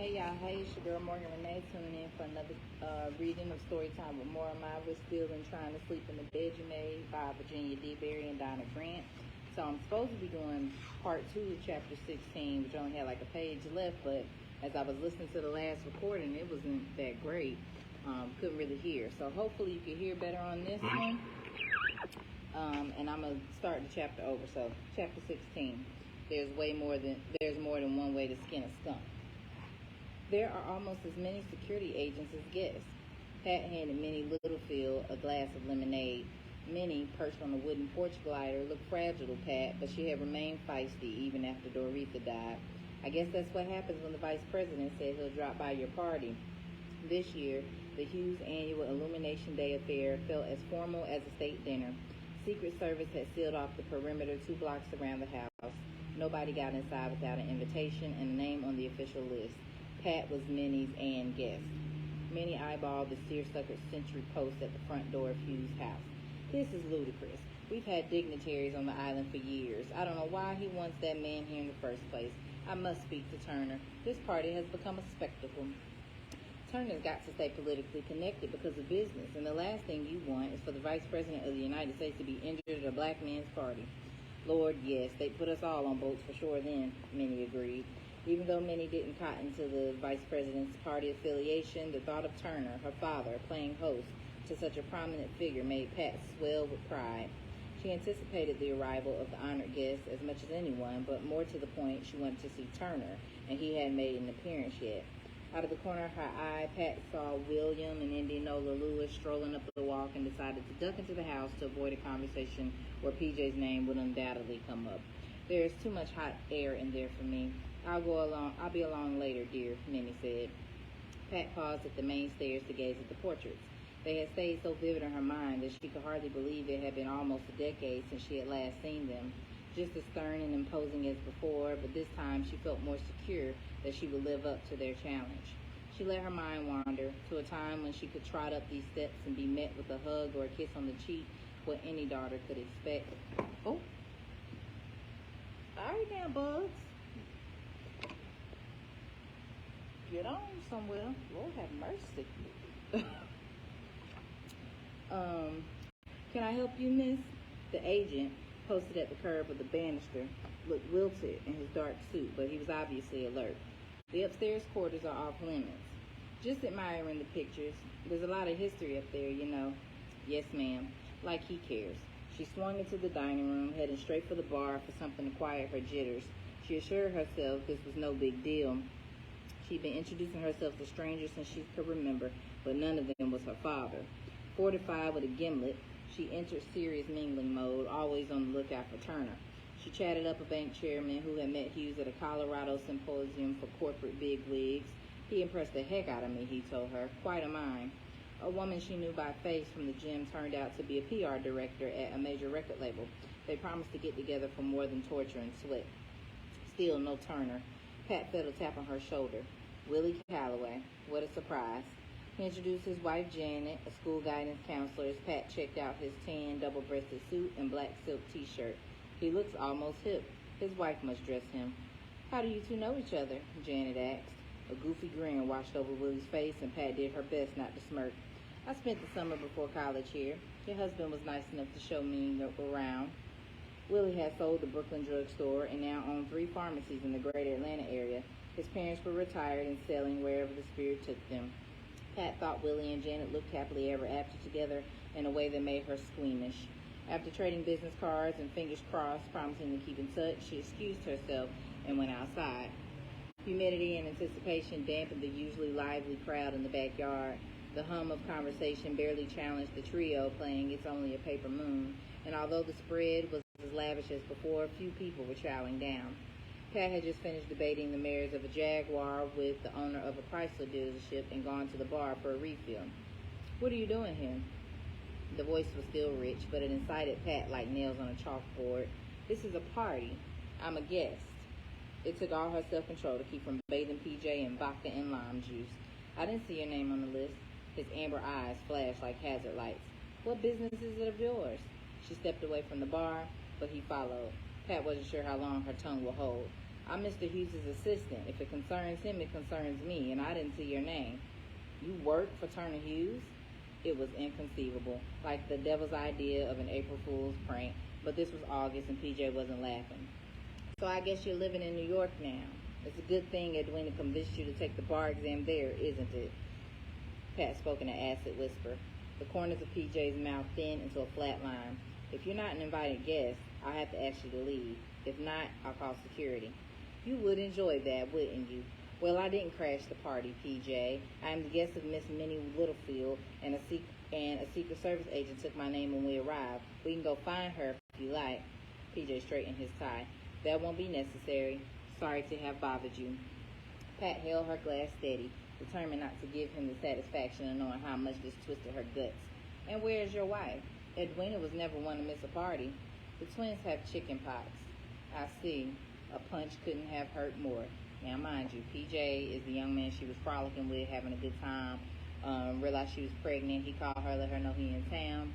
Hey y'all, hey, it's your girl Morgan Renee tuning in for another reading of Storytime with More of My. We're still in Trying to Sleep in the Bed You Made by Virginia DeBerry Donna Grant. So I'm supposed to be doing part 2 of chapter 16, which only had like a page left, but as I was listening to the last recording, it wasn't that great. Couldn't really hear. So hopefully you can hear better on this one. And I'm going to start the chapter over. So chapter 16, there's more than one way to skin a skunk. There are almost as many security agents as guests. Pat handed Minnie Littlefield a glass of lemonade. Minnie, perched on a wooden porch glider, looked fragile to Pat, but she had remained feisty even after Doretha died. I guess that's what happens when the vice president says he'll drop by your party. This year, the Hughes annual Illumination Day affair felt as formal as a state dinner. Secret Service had sealed off the perimeter 2 blocks around the house. Nobody got inside without an invitation and a name on the official list. Pat was Minnie's and guest. Minnie eyeballed the seersuckered sentry post at the front door of Hughes' house. This is ludicrous. We've had dignitaries on the island for years. I don't know why he wants that man here in the first place. I must speak to Turner. This party has become a spectacle. Turner's got to stay politically connected because of business, and the last thing you want is for the Vice President of the United States to be injured at a black man's party. Lord, yes, they put us all on boats for sure then, Minnie agreed. Even though Minnie didn't cotton to the vice president's party affiliation, the thought of Turner, her father, playing host to such a prominent figure made Pat swell with pride. She anticipated the arrival of the honored guest as much as anyone, but more to the point, she wanted to see Turner, and he hadn't made an appearance yet. Out of the corner of her eye, Pat saw William and Indianola Lewis strolling up the walk and decided to duck into the house to avoid a conversation where PJ's name would undoubtedly come up. There is too much hot air in there for me. I'll be along later, dear, Minnie said. Pat paused at the main stairs to gaze at the portraits. They had stayed so vivid in her mind that she could hardly believe it had been almost a decade since she had last seen them. Just as stern and imposing as before, but this time she felt more secure that she would live up to their challenge. She let her mind wander to a time when she could trot up these steps and be met with a hug or a kiss on the cheek, what any daughter could expect. Oh, all right now, Bugs. Get on somewhere. Lord have mercy. Can I help you, miss? The agent, posted at the curb of the banister, looked wilted in his dark suit, but he was obviously alert. The upstairs quarters are off limits. Just admiring the pictures. There's a lot of history up there, you know. Yes, ma'am. Like he cares. She swung into the dining room, heading straight for the bar for something to quiet her jitters. She assured herself this was no big deal. She'd been introducing herself to strangers since she could remember, but none of them was her father. Fortified with a gimlet, she entered serious mingling mode, always on the lookout for Turner. She chatted up a bank chairman who had met Hughes at a Colorado symposium for corporate bigwigs. He impressed the heck out of me, he told her. Quite a mind. A woman she knew by face from the gym turned out to be a PR director at a major record label. They promised to get together for more than torture and sweat. Still no Turner. Pat felt a tap on her shoulder. Willie Calloway. What a surprise. He introduced his wife Janet, a school guidance counselor, as Pat checked out his tan double-breasted suit and black silk t-shirt. He looks almost hip. His wife must dress him. How do you two know each other? Janet asked. A goofy grin washed over Willie's face, and Pat did her best not to smirk. I spent the summer before college here. Your husband was nice enough to show me around. Willie had sold the Brooklyn drugstore and now owned 3 pharmacies in the greater Atlanta area. His parents were retired and selling wherever the spirit took them. Pat thought Willie and Janet looked happily ever after together in a way that made her squeamish. After trading business cards and fingers crossed, promising to keep in touch, she excused herself and went outside. Humidity and anticipation dampened the usually lively crowd in the backyard. The hum of conversation barely challenged the trio playing It's Only a Paper Moon, and although the spread was as lavish as before, few people were chowing down. Pat had just finished debating the merits of a Jaguar with the owner of a Chrysler dealership and gone to the bar for a refill. What are you doing here? The voice was still rich, but it incited Pat like nails on a chalkboard. This is a party. I'm a guest. It took all her self-control to keep from bathing PJ in vodka and lime juice. I didn't see your name on the list. His amber eyes flashed like hazard lights. What business is it of yours? She stepped away from the bar, but he followed. Pat wasn't sure how long her tongue would hold. I'm Mr. Hughes' assistant. If it concerns him, it concerns me, and I didn't see your name. You work for Turner Hughes? It was inconceivable, like the devil's idea of an April Fool's prank. But this was August, and PJ wasn't laughing. So I guess you're living in New York now. It's a good thing Edwina convinced you to take the bar exam there, isn't it? Pat spoke in an acid whisper. The corners of PJ's mouth thinned into a flat line. If you're not an invited guest, I'll have to ask you to leave. If not, I'll call security. You would enjoy that, wouldn't you? Well, I didn't crash the party, PJ. I am the guest of Miss Minnie Littlefield, and a Secret Service agent took my name when we arrived. We can go find her if you like. PJ straightened his tie. That won't be necessary. Sorry to have bothered you. Pat held her glass steady, determined not to give him the satisfaction of knowing how much this twisted her guts. And where's your wife? Edwina was never one to miss a party. The twins have chicken pox. I see. A punch couldn't have hurt more. Now, mind you, PJ is the young man she was frolicking with, having a good time. Realized she was pregnant. He called her, let her know he in town.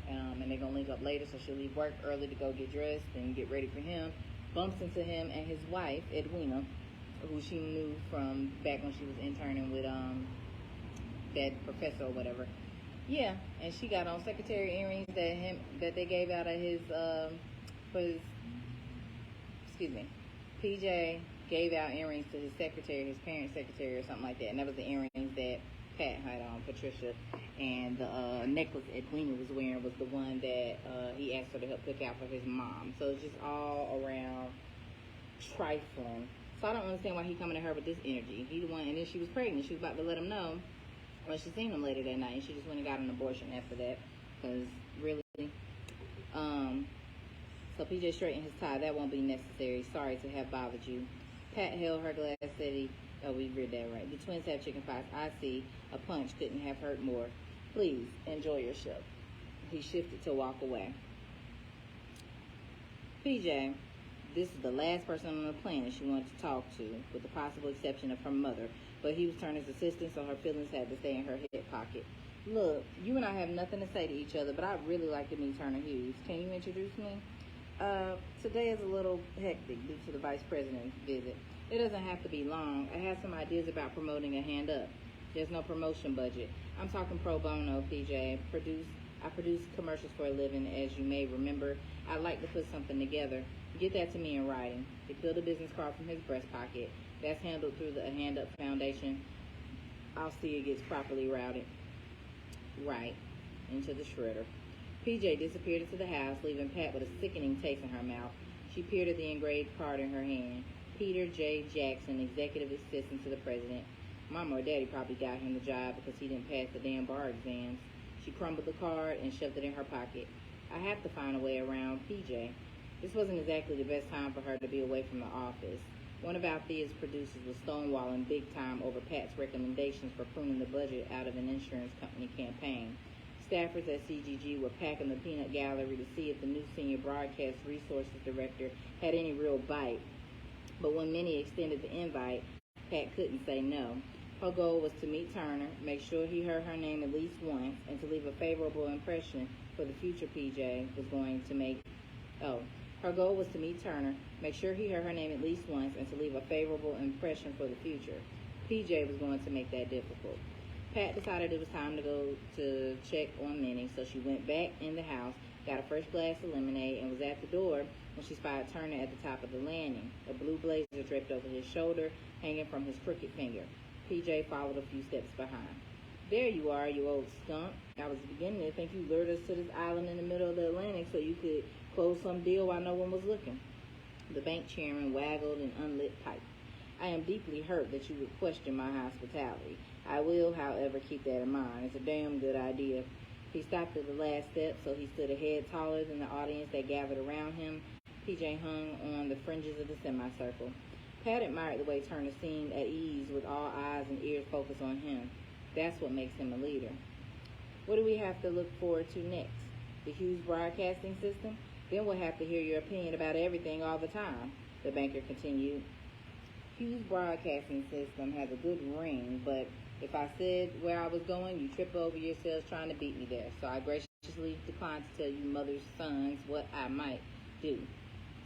And they're going to link up later, so she'll leave work early to go get dressed and get ready for him. Bumps into him and his wife, Edwina, who she knew from back when she was interning with that professor or whatever. Yeah, and she got on secretary earrings that they gave out at his PJ gave out earrings to his secretary, his parents' secretary or something like that, and that was the earrings that Pat had on, Patricia, and the necklace Edwina was wearing was the one that he asked her to help pick out for his mom. So it's just all around trifling. So I don't understand why he coming to her with this energy. He the one, and then she was pregnant. She was about to let him know when she seen him later that night, and she just went and got an abortion after that. Because really, so PJ straightened his tie. That won't be necessary. Sorry to have bothered you. Pat held her glass steady. Oh, we read that right. The twins have chicken pox. I see. A punch couldn't have hurt more. Please, enjoy your show. He shifted to walk away. PJ, this is the last person on the planet she wanted to talk to, with the possible exception of her mother. But he was Turner's assistant, so her feelings had to stay in her hip pocket. Look, you and I have nothing to say to each other, but I'd really like to meet Turner Hughes. Can you introduce me? Today is a little hectic due to the vice president's visit. It doesn't have to be long. I have some ideas about promoting a hand up. There's no promotion budget. I'm talking pro bono, PJ. I produce commercials for a living, as you may remember. I'd like to put something together. Get that to me in writing. He pulled a business card from his breast pocket. That's handled through the Hand Up Foundation. I'll see it gets properly routed. Right. Into the shredder. PJ disappeared into the house, leaving Pat with a sickening taste in her mouth. She peered at the engraved card in her hand. Peter J. Jackson, executive assistant to the president. Mama or Daddy probably got him the job because he didn't pass the damn bar exams. She crumbled the card and shoved it in her pocket. I have to find a way around PJ. This wasn't exactly the best time for her to be away from the office. One of Althea's producers was stonewalling big time over Pat's recommendations for pruning the budget out of an insurance company campaign. Staffers at CGG were packing the peanut gallery to see if the new senior broadcast resources director had any real bite. But when Minnie extended the invite, Pat couldn't say no. Her goal was to meet Turner, make sure he heard her name at least once, and to leave a favorable impression for the future PJ was going to make. Her goal was to meet Turner, make sure he heard her name at least once, and to leave a favorable impression for the future. PJ was going to make that difficult. Pat decided it was time to go to check on Minnie, so she went back in the house, got a fresh glass of lemonade, and was at the door when she spied Turner at the top of the landing. A blue blazer draped over his shoulder, hanging from his crooked finger. PJ followed a few steps behind. There you are, you old skunk. I was beginning to think you lured us to this island in the middle of the Atlantic so you could close some deal while no one was looking. The bank chairman waggled an unlit pipe. I am deeply hurt that you would question my hospitality. I will, however, keep that in mind. It's a damn good idea. He stopped at the last step, so he stood a head taller than the audience that gathered around him. PJ hung on the fringes of the semicircle. Pat admired the way Turner seemed at ease with all eyes and ears focused on him. That's what makes him a leader. What do we have to look forward to next? The Hughes broadcasting system? Then we'll have to hear your opinion about everything all the time, the banker continued. Hughes broadcasting system has a good ring, but if I said where I was going, you trip over yourselves trying to beat me there. So I graciously declined to tell you mother's sons what I might do.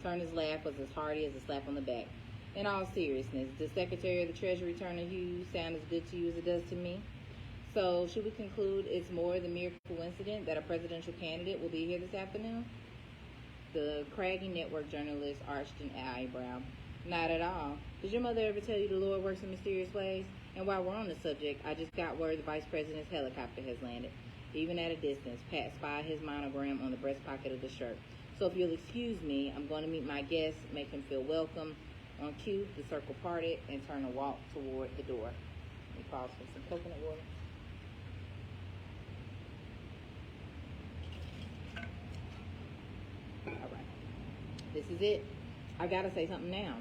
Turner's laugh was as hearty as a slap on the back. In all seriousness, does Secretary of the Treasury Turner Hughes sound as good to you as it does to me? So, should we conclude it's more than mere coincidence that a presidential candidate will be here this afternoon? The craggy network journalist arched an eyebrow. Not at all. Did your mother ever tell you the Lord works in mysterious ways? And while we're on the subject, I just got word the Vice President's helicopter has landed. Even at a distance, Pat spied his monogram on the breast pocket of the shirt. So if you'll excuse me, I'm going to meet my guest, make him feel welcome. On cue, the circle parted and turned to walk toward the door. Let me pause for some coconut water. All right. This is it. I gotta say something now.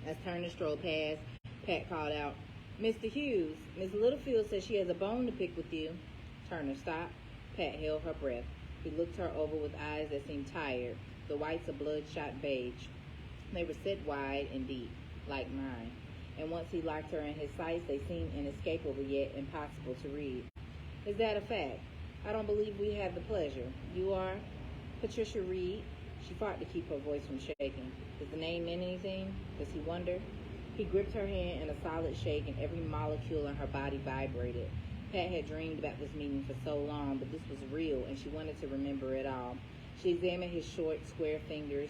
As Turner strolled past, Pat called out, Mr. Hughes, Miss Littlefield says she has a bone to pick with you. Turner stopped. Pat held her breath. He looked her over with eyes that seemed tired, the whites a bloodshot beige. They were set wide and deep, like mine. And once he locked her in his sights, they seemed inescapable yet impossible to read. Is that a fact? I don't believe we have the pleasure. You are? Patricia Reed. She fought to keep her voice from shaking. Does the name mean anything? Does he wonder? He gripped her hand in a solid shake, and every molecule in her body vibrated. Pat had dreamed about this meeting for so long, but this was real, and she wanted to remember it all. She examined his short, square fingers,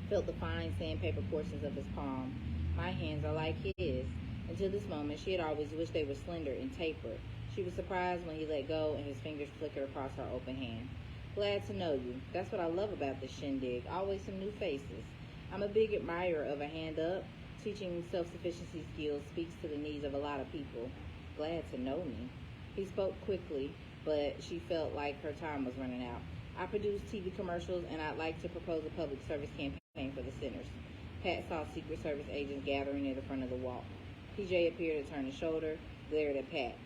felt the fine sandpaper portions of his palm. My hands are like his. Until this moment, she had always wished they were slender and tapered. She was surprised when he let go and his fingers flickered across her open hand. Glad to know you. That's what I love about this shindig. Always some new faces. I'm a big admirer of a hand up. Teaching self-sufficiency skills speaks to the needs of a lot of people. Glad to know me. He spoke quickly, but she felt like her time was running out. I produce TV commercials, and I'd like to propose a public service campaign for the centers. Pat saw Secret Service agents gathering near the front of the walk. PJ appeared to turn his shoulder, glared at Pat.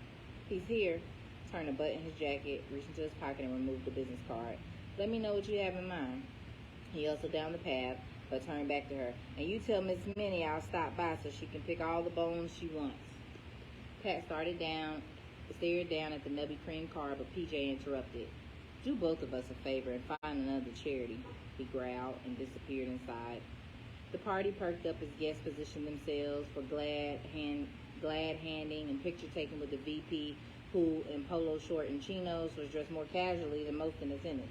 He's here. Turner buttoned his jacket, reached into his pocket, and removed the business card. Let me know what you have in mind. He hustled down the path, but turned back to her. And you tell Miss Minnie I'll stop by so she can pick all the bones she wants. Pat stared down at the nubby cream car, but PJ interrupted. Do both of us a favor and find another charity, he growled and disappeared inside. The party perked up as guests positioned themselves for glad handing and picture taking with the VP, who, in polo short and chinos, was dressed more casually than most in attendance.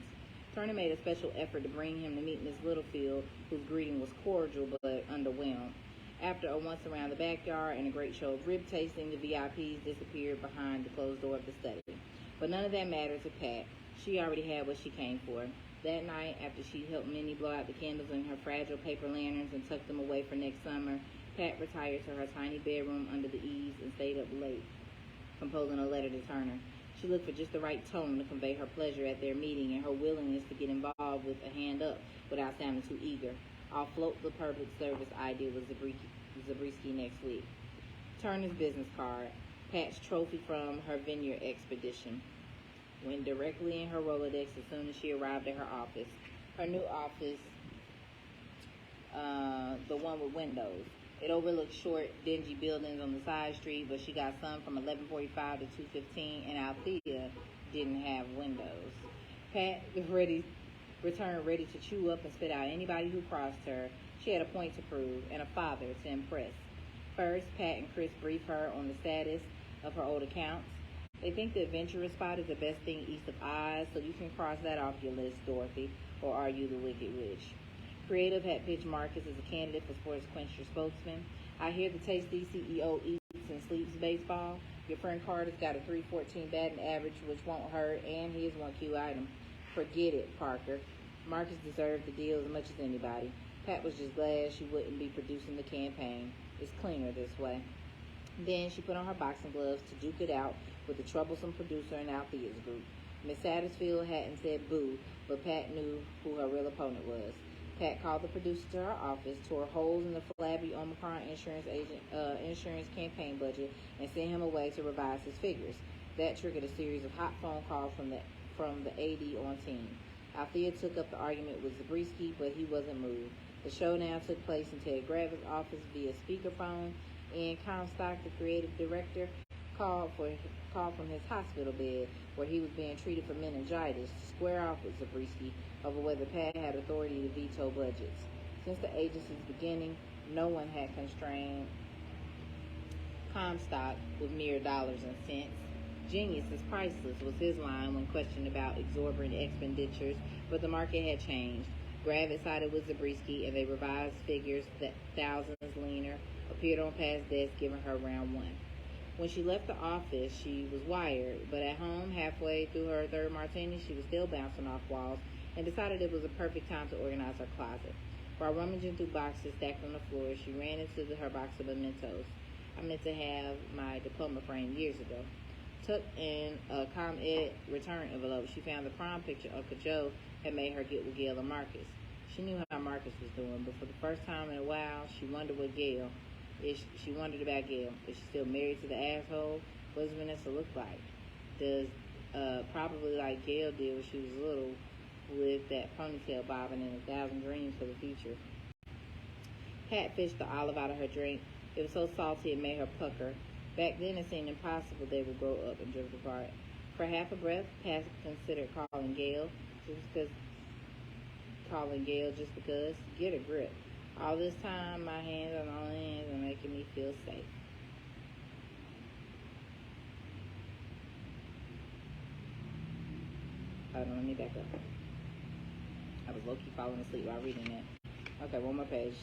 Turner made a special effort to bring him to meet Miss Littlefield, whose greeting was cordial but underwhelmed. After a once around the backyard and a great show of rib tasting, the VIPs disappeared behind the closed door of the study. But none of that mattered to Pat. She already had what she came for. That night, after she helped Minnie blow out the candles in her fragile paper lanterns and tucked them away for next summer, Pat retired to her tiny bedroom under the eaves and stayed up late, composing a letter to Turner. She looked for just the right tone to convey her pleasure at their meeting and her willingness to get involved with a hand up without sounding too eager. I'll float the public service idea with Zabriskie next week. Turner's business card, Pat's trophy from her vineyard expedition, went directly in her Rolodex as soon as she arrived at her office. Her new office, the one with windows. It overlooked short, dingy buildings on the side street, but she got some from 11:45 to 2:15, and Althea didn't have windows. Pat returned ready to chew up and spit out anybody who crossed her. She had a point to prove and a father to impress. First, Pat and Chris briefed her on the status of her old accounts. They think the adventurous spot is the best thing east of Oz, so you can cross that off your list, Dorothy, or are you the Wicked Witch? Creative had pitched Marcus as a candidate for Sports Quencher spokesman. I hear the tasty CEO eats and sleeps baseball. Your friend Carter's got a .314 batting average, which won't hurt, and he is one Q item. Forget it, Parker. Marcus deserved the deal as much as anybody. Pat was just glad she wouldn't be producing the campaign. It's cleaner this way. Then she put on her boxing gloves to duke it out with the troublesome producer in Althea's group. Miss Satterfield hadn't said boo, but Pat knew who her real opponent was. Pat called the producer to her office, tore holes in the flabby Omicron insurance campaign budget, and sent him away to revise his figures. That triggered a series of hot phone calls from the AD on team. Althea took up the argument with Zabriskie, but he wasn't moved. The showdown took place in Ted Gravitt's office via speakerphone, and Comstock, the creative director, called from his hospital bed where he was being treated for meningitis to square off with Zabriskie over whether Pat had authority to veto budgets. Since the agency's beginning, No one had constrained Comstock with mere dollars and cents. Genius is priceless was his line when questioned about exorbitant expenditures, but the market had changed. Gravitt sided with Zabriskie, and they revised figures that thousands leaner appeared on Pat's desk, giving her round one. When she left the office, she was wired, but at home, halfway through her third martini, she was still bouncing off walls and decided it was a perfect time to organize her closet. While rummaging through boxes stacked on the floor, she ran into her box of mementos. I meant to have my diploma framed years ago. Tucked in a ComEd return envelope, she found the prom picture Uncle Joe had made her get with Gail and Marcus. She knew how Marcus was doing, but for the first time in a while, she wondered about Gail. Is she still married to the asshole? What does Vanessa look like? Does probably like Gail did when she was little, with that ponytail bobbing and 1,000 dreams for the future. Pat fished the olive out of her drink. It was so salty it made her pucker. Back then it seemed impossible they would grow up and drift apart. For half a breath, Pat considered calling Gail just because. Get a grip. All this time, my hands on all ends are making me feel safe. Hold on, let me back up. I was low-key falling asleep while reading that. Okay, one more page.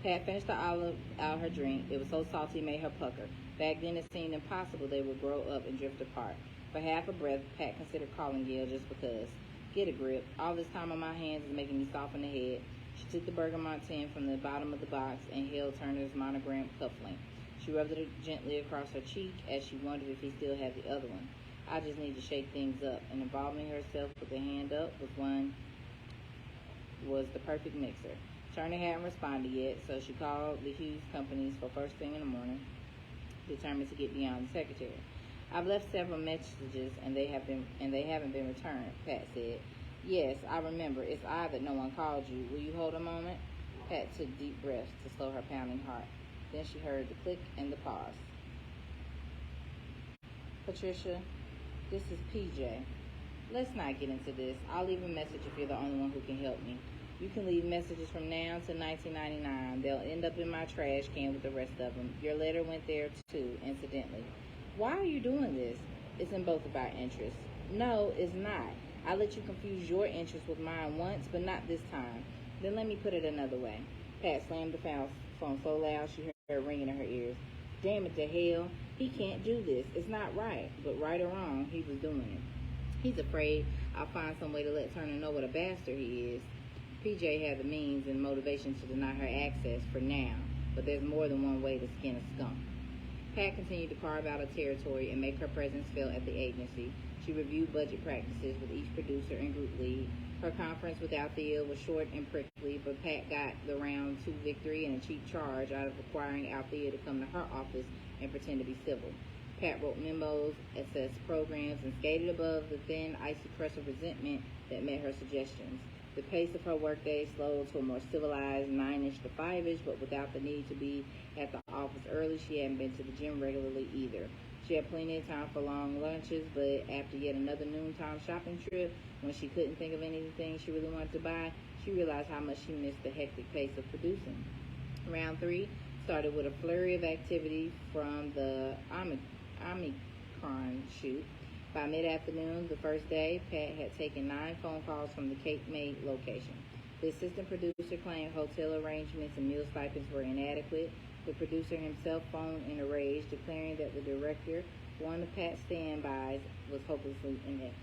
Pat finished the olive out her drink. It was so salty it made her pucker. Back then it seemed impossible they would grow up and drift apart. For half a breath, Pat considered calling Gail just because. Get a grip. All this time on my hands is making me soft in the head. She took the bergamot tin from the bottom of the box and held Turner's monogram cufflink. She rubbed it gently across her cheek as she wondered if he still had the other one. I just need to shake things up, and involving herself with the hand up was the perfect mixer. Turner hadn't responded yet, so she called the Hughes companies for first thing in the morning, determined to get beyond the secretary. I've left several messages and they haven't been returned, Pat said. Yes, I remember. It's odd that no one called you. Will you hold a moment? Pat took deep breaths to slow her pounding heart. Then she heard the click and the pause. Patricia, this is PJ. Let's not get into this. I'll leave a message if you're the only one who can help me. You can leave messages from now to 1999. They'll end up in my trash can with the rest of them. Your letter went there too, incidentally. Why are you doing this? It's in both of our interests. No, it's not. I let you confuse your interest with mine once, but not this time. Then let me put it another way. Pat slammed the phone so loud she heard ringing in her ears. Damn it to hell. He can't do this. It's not right. But right or wrong, he was doing it. He's afraid I'll find some way to let Turner know what a bastard he is. PJ had the means and motivation to deny her access for now, but there's more than one way to skin a skunk. Pat continued to carve out a territory and make her presence felt at the agency. She reviewed budget practices with each producer and group lead. Her conference with Althea was short and prickly, but Pat got the round 2 victory and a cheap charge out of requiring Althea to come to her office and pretend to be civil. Pat wrote memos, assessed programs, and skated above the thin, icy crust of resentment that met her suggestions. The pace of her workday slowed to a more civilized 9-ish to 5-ish, but without the need to be at the office early, she hadn't been to the gym regularly either. She had plenty of time for long lunches, but after yet another noontime shopping trip, when she couldn't think of anything she really wanted to buy, she realized how much she missed the hectic pace of producing. Round 3 started with a flurry of activity from the Omicron shoot. By mid-afternoon, the first day, Pat had taken 9 phone calls from the Cape May location. The assistant producer claimed hotel arrangements and meal stipends were inadequate. The producer himself phoned in a rage, declaring that the director, one of Pat's standbys, was hopelessly inept.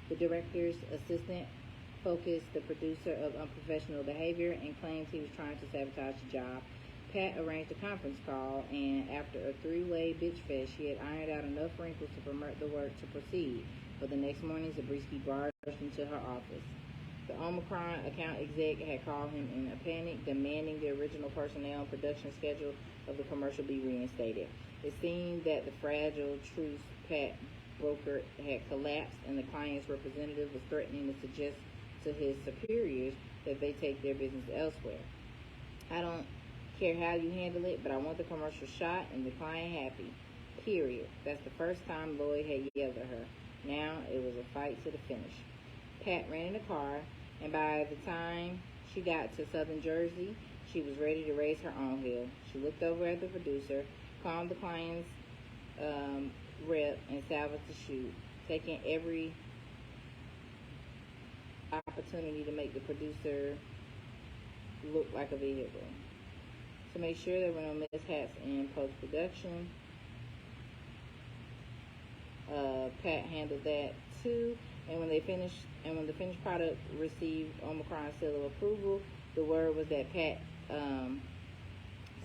The director's assistant focused the producer of unprofessional behavior and claimed he was trying to sabotage the job. Pat arranged a conference call, and after a 3-way bitch fest, she had ironed out enough wrinkles to permit the work to proceed. But the next morning, Zabriskie barged into her office. The Omicron account exec had called him in a panic, demanding the original personnel and production schedule of the commercial be reinstated. It seemed that the fragile truce Pat brokered had collapsed, and the client's representative was threatening to suggest to his superiors that they take their business elsewhere. I don't care how you handle it, but I want the commercial shot and the client happy. Period. That's the first time Lloyd had yelled at her. Now it was a fight to the finish. Pat ran in the car, and by the time she got to southern Jersey, She was ready to raise her own hell. She looked over at the producer, calmed the client's rep, and salvaged the shoot, taking every opportunity to make the producer look like a vehicle. To make sure there were no mishaps in post-production, Pat handled that too. And when the finished product received Omicron's seal of approval, the word was that Pat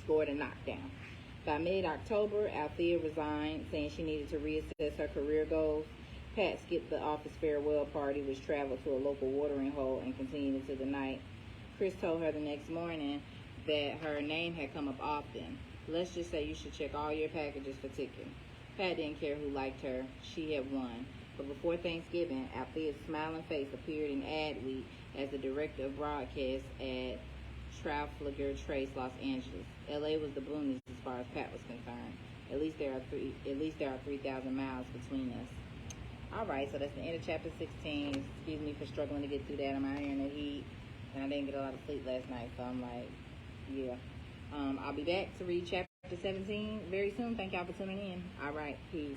scored a knockdown. By mid-October, Althea resigned, saying she needed to reassess her career goals. Pat skipped the office farewell party, which traveled to a local watering hole and continued into the night. Chris told her the next morning that her name had come up often. Let's just say you should check all your packages for ticking. Pat didn't care who liked her. She had won. But before Thanksgiving, Althea's smiling face appeared in ad week as the director of broadcast at Trafalgar Trace, Los Angeles. LA was the boonies as far as Pat was concerned. At least there are 3,000 miles between us. All right, so that's the end of chapter 16. Excuse me for struggling to get through that. I'm out here in the heat, and I didn't get a lot of sleep last night, so I'm like, yeah. I'll be back to read chapter 17 very soon. Thank y'all for tuning in. All right, peace.